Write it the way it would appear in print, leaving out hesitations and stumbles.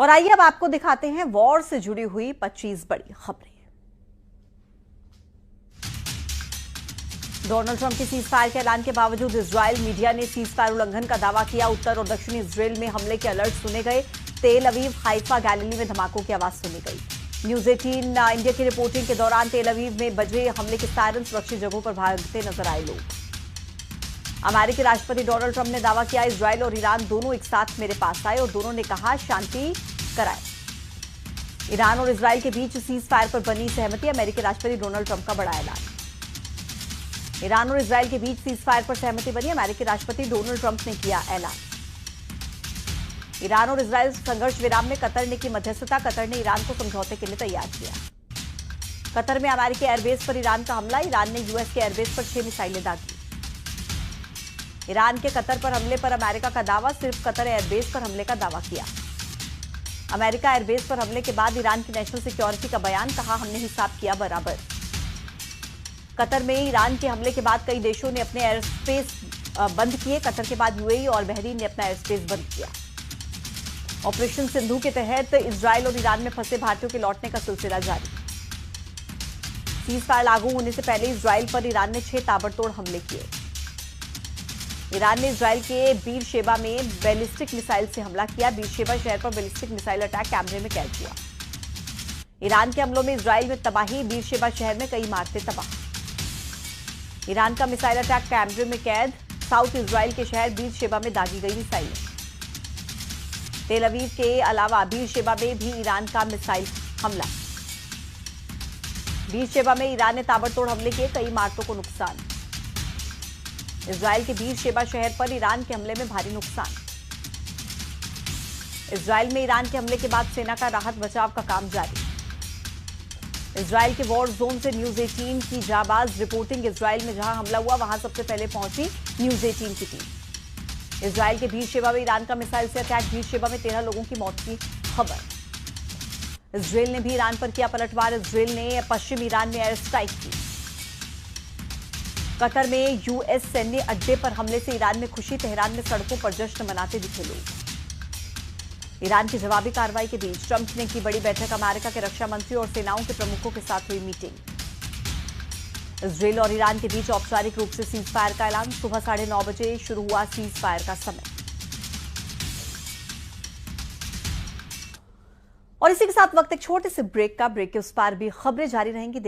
और आइए अब आपको दिखाते हैं वॉर से जुड़ी हुई 25 बड़ी खबरें। डोनाल्ड ट्रंप के सीज फायर के ऐलान के बावजूद इजरायल मीडिया ने सीज फायर उल्लंघन का दावा किया। उत्तर और दक्षिणी इजरायल में हमले के अलर्ट सुने गए। तेल अवीव, हाइफा, गैलिली में धमाकों की आवाज सुनी गई। न्यूज 18 इंडिया की रिपोर्टिंग के दौरान तेल अवीव में बजे हमले के सायरन, सुरक्षित जगहों पर भागते नजर आए लोग। अमेरिकी राष्ट्रपति डोनाल्ड ट्रंप ने दावा किया, इजरायल और ईरान दोनों एक साथ मेरे पास आए और दोनों ने कहा शांति कराए। ईरान और इजरायल के बीच सीज फायर पर बनी सहमति। अमेरिकी राष्ट्रपति डोनाल्ड ट्रंप का बड़ा ऐलान। ईरान और इजरायल के बीच सीज फायर पर सहमति बनी। अमेरिकी राष्ट्रपति डोनाल्ड ट्रंप ने किया ऐलान। ईरान और इजरायल संघर्ष विराम में कतर ने की मध्यस्थता। कतर ने ईरान को समझौते के लिए तैयार किया। कतर में अमेरिकी एयरबेस पर ईरान का हमला। ईरान ने यूएस के एयरबेस पर 6 मिसाइलें दागी। ईरान के कतर पर हमले पर अमेरिका का दावा। सिर्फ कतर एयरबेस पर हमले का दावा किया। अमेरिका एयरबेस पर हमले के बाद ईरान की नेशनल सिक्योरिटी का बयान, कहा हमने हिसाब किया बराबर। कतर में ईरान के हमले के बाद कई देशों ने अपने एयर स्पेस बंद किए। कतर के बाद यूएई और बहरीन ने अपना एयर स्पेस बंद किया। ऑपरेशन सिंधु के तहत इजरायल और ईरान में फंसे भारतीयों के लौटने का सिलसिला जारी। सीज फायर लागू होने से पहले इजरायल पर ईरान ने 6 ताबड़तोड़ हमले किए। ईरान ने इजरायल के बीर शेबा में बैलिस्टिक मिसाइल से हमला किया। बीर शेबा शहर पर बैलिस्टिक मिसाइल अटैक कैमरे में कैद हुआ। ईरान के हमलों में इजरायल में तबाही। बीर शेबा शहर में कई इमारतें तबाह। ईरान का मिसाइल अटैक कैमरे में कैद। साउथ इजरायल के शहर बीर शेबा में दागी गई मिसाइलें। तेल अवीव के अलावा बीर शेबा में भी ईरान का मिसाइल हमला। बीर शेबा में ईरान ने ताबड़तोड़ हमले किए, कई इमारतों को नुकसान। इजरायल के बीर शेबा शहर पर ईरान के हमले में भारी नुकसान। इजरायल में ईरान के हमले के बाद सेना का राहत बचाव का काम जारी। इजरायल के वॉर जोन से न्यूज 18 की जाबाज रिपोर्टिंग। इजरायल में जहां हमला हुआ वहां सबसे पहले पहुंची न्यूज 18 की टीम। इजरायल के बीर शेबा में ईरान का मिसाइल से अटैक। बीर शेबा में 13 लोगों की मौत की खबर। इजरायल ने भी ईरान पर किया पलटवार। इजरायल ने पश्चिम ईरान में एयर स्ट्राइक की। कतर में यूएस सैन्य अड्डे पर हमले से ईरान में खुशी। तेहरान में सड़कों पर जश्न मनाते दिखे लोग। ईरान की जवाबी कार्रवाई के बीच ट्रंप ने की बड़ी बैठक। अमेरिका के रक्षा मंत्री और सेनाओं के प्रमुखों के साथ हुई मीटिंग। इजरायल और ईरान के बीच औपचारिक रूप से सीज फायर का ऐलान। सुबह 9:30 बजे शुरू हुआ सीज फायर का समय। और इसी के साथ वक्त एक छोटे से ब्रेक का। ब्रेक के उस पार भी खबरें जारी रहेंगी।